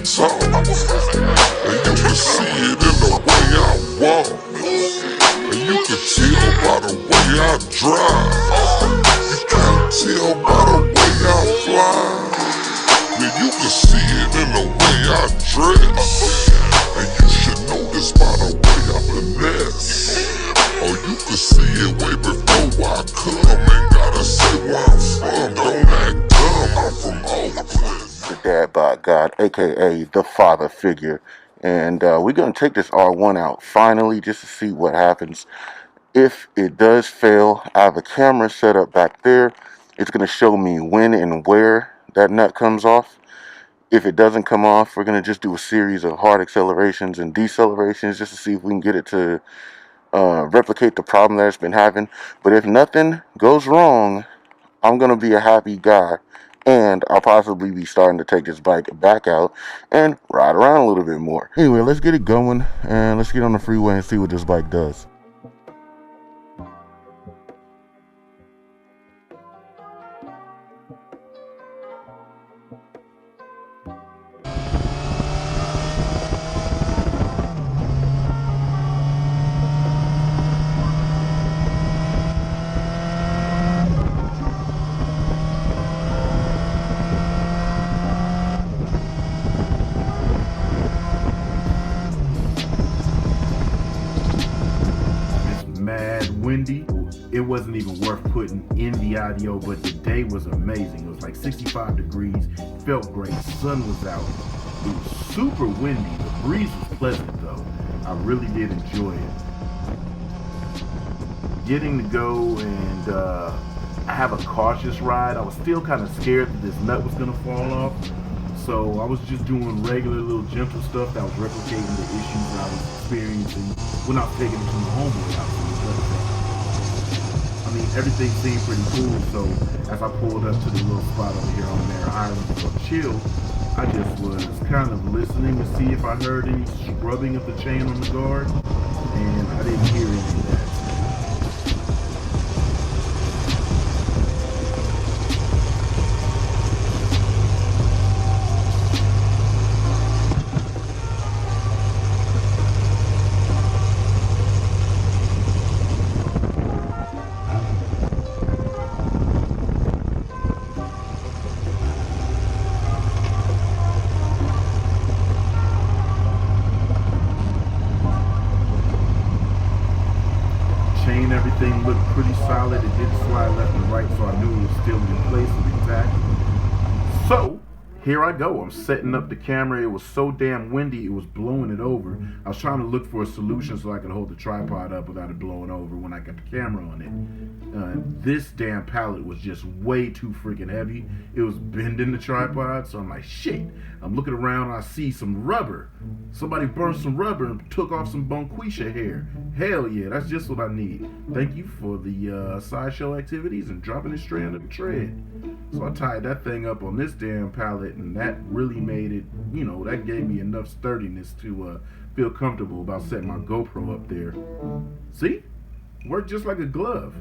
talk. And you can see it in the way I walk. And you can tell by the way I drive. You can't tell by the way I fly. Yeah, you can see it in the way I dress. And you should know this by the way I finesse. Or you can see it way before I come. Ain't gotta say where I'm from, don't act dumb, I'm from Oakland. The dad by God, aka the father figure. And we're gonna take this R1 out finally just to see what happens. If it does fail, I have a camera set up back there. It's gonna show me when and where that nut comes off. If it doesn't come off, we're gonna just do a series of hard accelerations and decelerations just to see if we can get it to replicate the problem that it's been having. But if nothing goes wrong, I'm gonna be a happy guy, and I'll possibly be starting to take this bike back out and ride around a little bit more. Anyway, let's get it going and let's get on the freeway and see what this bike does. Mad windy. It wasn't even worth putting in the audio, but the day was amazing. It was like 65 degrees, felt great, sun was out. It was super windy. The breeze was pleasant though. I really did enjoy it. Getting to go and have a cautious ride. I was still kind of scared that this nut was gonna fall off. So I was just doing regular little gentle stuff that was replicating the issues that I was experiencing when I was taking it to my homeboy house. I mean, everything seemed pretty cool, so as I pulled up to the little spot over here on Mare Island to go chill, I just was kind of listening to see if I heard any scrubbing of the chain on the guard, and I didn't hear any of that. Everything looked pretty solid. It didn't slide left and right, so I knew it was still in place and intact. So here I go. I'm setting up the camera. It was so damn windy, it was blowing it over. I was trying to look for a solution so I could hold the tripod up without it blowing over when I got the camera on it. This damn pallet was just way too freaking heavy. It was bending the tripod, so I'm like, shit. I'm looking around and I see some rubber. Somebody burned some rubber and took off some bonquisha hair. Hell yeah, that's just what I need. Thank you for the sideshow activities and dropping it straight on the tread. So I tied that thing up on this damn pallet, and that really made it, you know, that gave me enough sturdiness to feel comfortable about setting my GoPro up there. See? Worked just like a glove.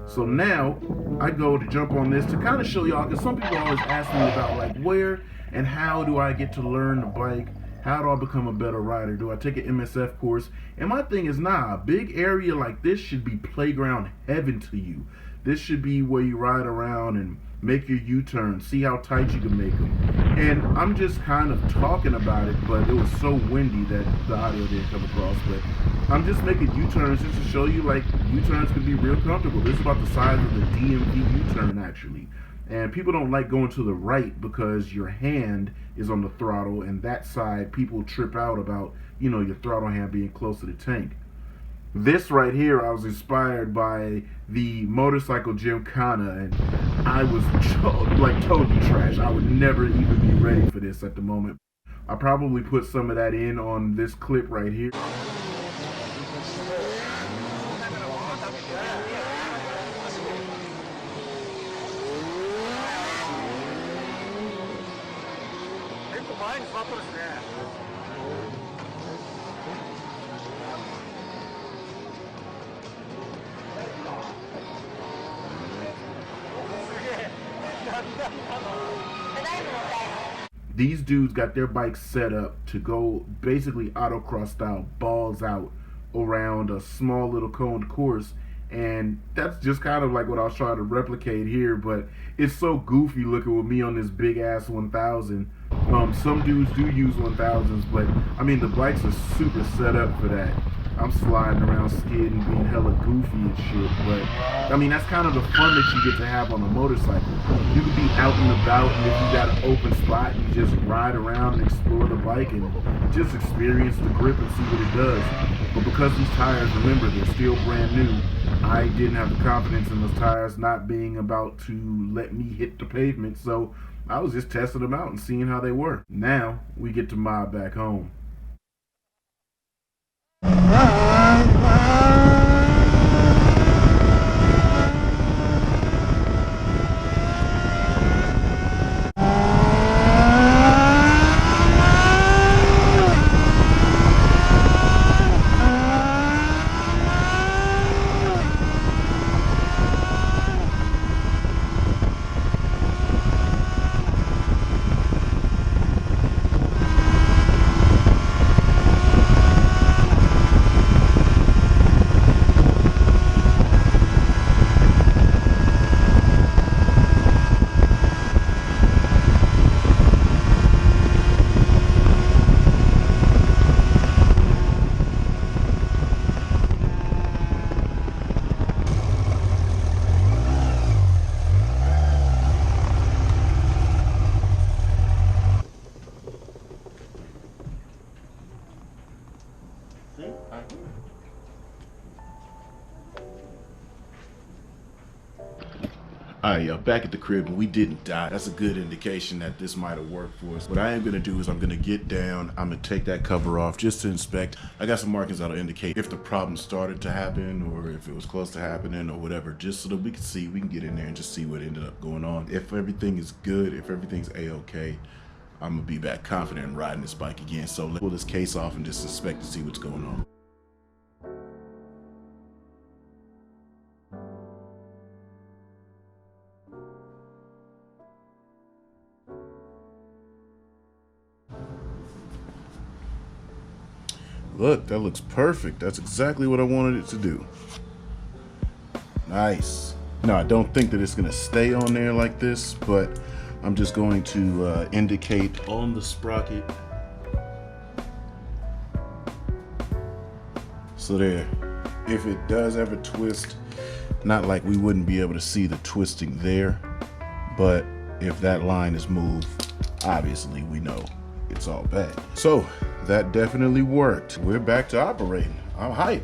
So now I go to jump on this to kind of show y'all, because some people always ask me about like where and how do I get to learn the bike? How do I become a better rider? Do I take an MSF course? And my thing is, nah, a big area like this should be playground heaven to you. This should be where you ride around and make your U-turns, see how tight you can make them. And I'm just kind of talking about it, but it was so windy that the audio didn't come across. But I'm just making U-turns just to show you, like, U-turns can be real comfortable. This is about the size of the DMV U-turn, actually. And people don't like going to the right because your hand is on the throttle, and that side people trip out about, you know, your throttle hand being close to the tank. This right here, I was inspired by the motorcycle gymkhana, and I was like totally trash. I would never even be ready for this at the moment. I probably put some of that in on this clip right here. These dudes got their bikes set up to go basically autocross style, balls out around a small little coned course. And that's just kind of like what I was trying to replicate here, but it's so goofy looking with me on this big ass 1000. Some dudes do use 1000s, but I mean the bikes are super set up for that. I'm sliding around skidding, being hella goofy and shit, but I mean that's kind of the fun that you get to have on a motorcycle. You can be out and about, and if you got an open spot, you just ride around and explore the bike and just experience the grip and see what it does. But because these tires, remember, they're still brand new, I didn't have the confidence in those tires not being about to let me hit the pavement, so I was just testing them out and seeing how they were. Now we get to mob back home. Alright, y'all, back at the crib, and we didn't die. That's a good indication that this might have worked for us. What I am going to do is I'm going to get down, I'm going to take that cover off just to inspect. I got some markings that'll indicate if the problem started to happen or if it was close to happening or whatever, just so that we can see, we can get in there and just see what ended up going on. If everything is good, if everything's A-okay, I'm going to be back confident in riding this bike again. So let's pull this case off and just inspect to see what's going on. Look, that looks perfect. That's exactly what I wanted it to do. Nice. Now, I don't think that it's going to stay on there like this, but I'm just going to indicate on the sprocket. So there, if it does ever twist, not like we wouldn't be able to see the twisting there, but if that line is moved, obviously we know it's all bad. So that definitely worked. We're back to operating. I'm hyped.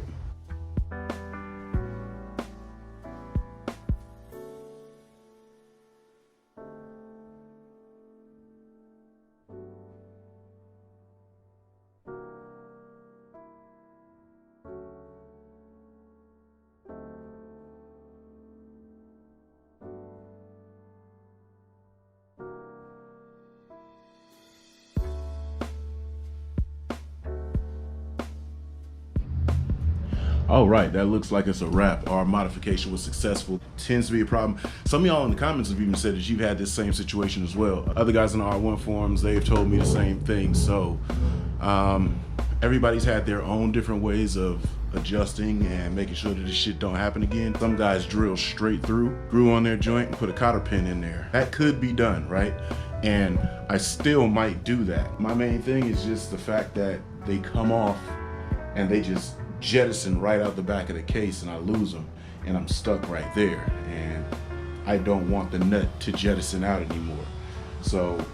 All right, that looks like it's a wrap. Our modification was successful. Tends to be a problem. Some of y'all in the comments have even said that you've had this same situation as well. Other guys in the R1 forums, they've told me the same thing. So everybody's had their own different ways of adjusting and making sure that this shit don't happen again. Some guys drill straight through, screw on their joint and put a cotter pin in there. That could be done, right? And I still might do that. My main thing is just the fact that they come off and they just jettison right out the back of the case and I lose them and I'm stuck right there and I don't want the nut to jettison out anymore. So,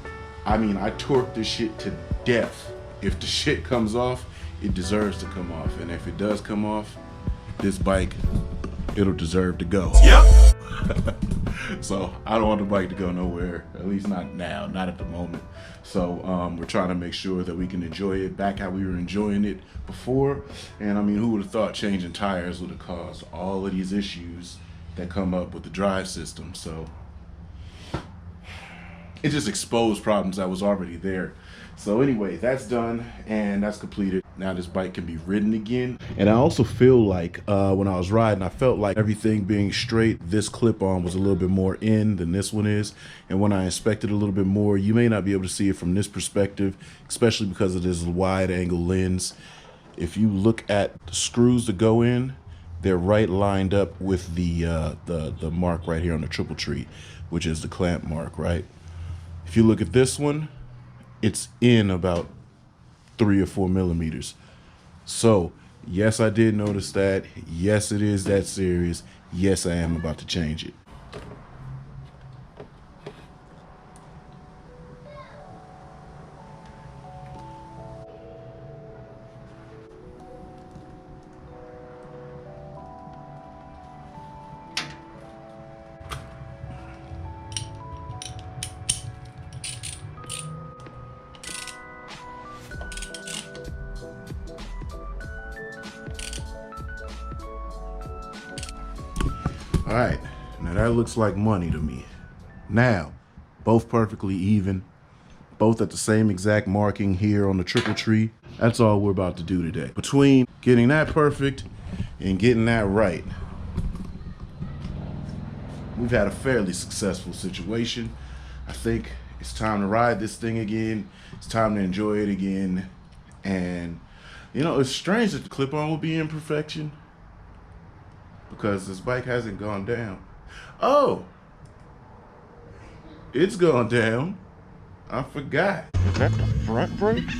I mean, I torque this shit to death. If the shit comes off, it deserves to come off. And if it does come off, this bike, it'll deserve to go. Yep. So I don't want the bike to go nowhere, at least not now, not at the moment. So we're trying to make sure that we can enjoy it back how we were enjoying it before. And I mean, who would have thought changing tires would have caused all of these issues that come up with the drive system? So it just exposed problems that was already there. So anyway, that's done and that's completed. Now this bike can be ridden again. And I also feel like when I was riding, I felt like everything being straight, this clip-on was a little bit more in than this one is. And when I inspected a little bit more, you may not be able to see it from this perspective, especially because of this wide angle lens. If you look at the screws that go in, they're right lined up with the mark right here on the triple tree, which is the clamp mark, right? If you look at this one, it's in about 3 or 4 millimeters. So yes, I did notice that. Yes, it is that serious. Yes, I am about to change it. All right, now that looks like money to me. Now, both perfectly even, both at the same exact marking here on the triple tree. That's all we're about to do today. Between getting that perfect and getting that right, we've had a fairly successful situation. I think it's time to ride this thing again. It's time to enjoy it again. And, you know, it's strange that the clip-on will be in perfection, because this bike hasn't gone down. Oh, it's gone down. I forgot. Is that the front brakes?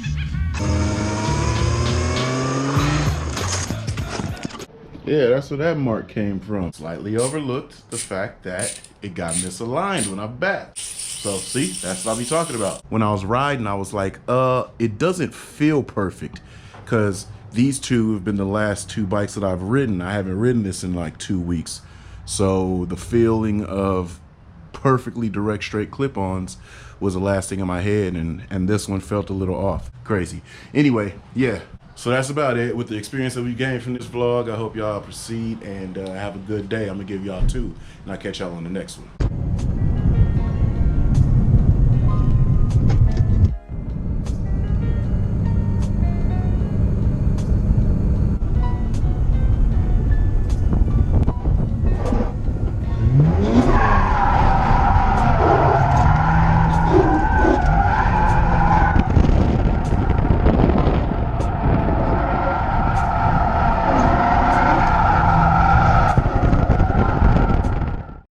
Yeah, that's where that mark came from. Slightly overlooked the fact that it got misaligned when I backed. So see, that's what I'll be talking about. When I was riding, I was like, it doesn't feel perfect, because these two have been the last 2 bikes that I've ridden. I haven't ridden this in like 2 weeks. So the feeling of perfectly direct straight clip-ons was the last thing in my head, and this one felt a little off. Crazy. Anyway, yeah. So that's about it with the experience that we gained from this vlog. I hope y'all proceed and have a good day. I'm gonna give y'all 2, and I'll catch y'all on the next one.